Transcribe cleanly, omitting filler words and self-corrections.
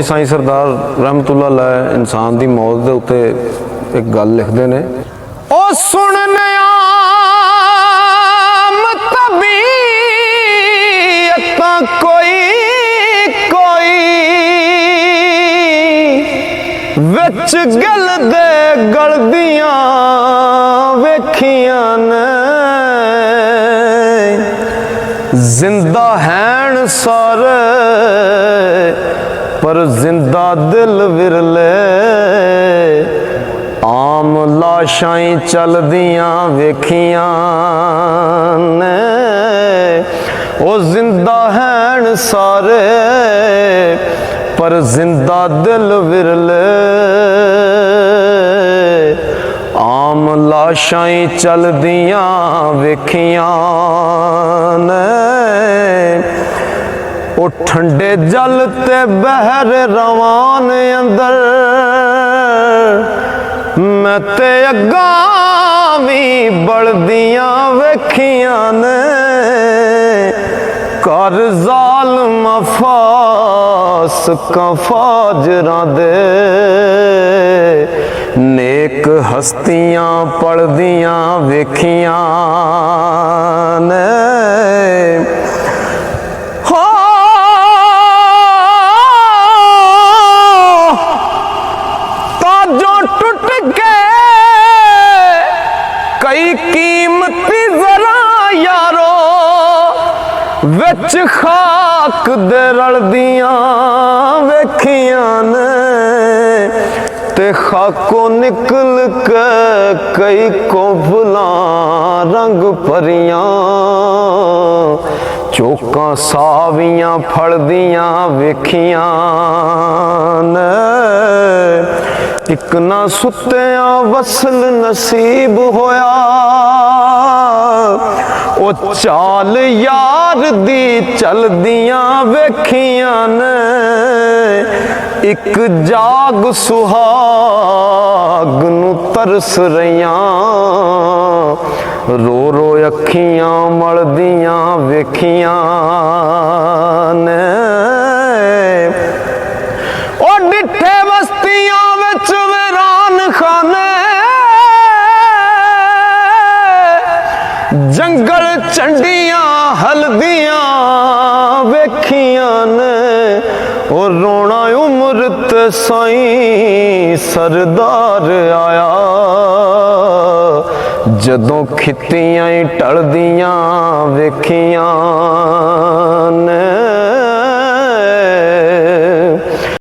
साईं सरदार रहमतुल्लाह अलैह इंसान की मौत के उत्ते एक गल लिखते ने, ओ सुनने कोई कोई विच गल दे गलदियां वेखियां ने, जिंदा हैन सारे पर जिंदा दिल विरले, आम लाशां चलदियां वेखियां ने। ओ जिंदा हैन सारे पर जिंदा दिल विरले, आम लाशां चलदियां वेखियां ने। ओ ठंडे जल ते बहर रवान अंदर, मैं ते अग्गां भी बलदियां वेखियां ने। कर ज़ालिम फासिकां फाजरां दे, नेक हस्तियां पलदियां वेखियां ने। ताजों टुट के कई कीमती जरा यारो, विच खाक दे रलदियां वेखियां ने। ते खाकों निकल के कई कोफलां रंग भरियां, चौकां सावियां फलदियां वेखियां ने। इक ना सुत्तियां वसल नसीब होया, ओ चाल यार दी चलदियां वेखियां ने। इक जाग सुहाग नू तरस रहियां, रो रो अखियां मलदियां वेखियां ने। ओ डिठे बस्तियां विच वीरान खाने, जंगल चंडियां हलदियां वेखियां ने। और रोना उम्र ते साईं सरदार आया, जदों खित्तियां टलदियां वेखियां ने।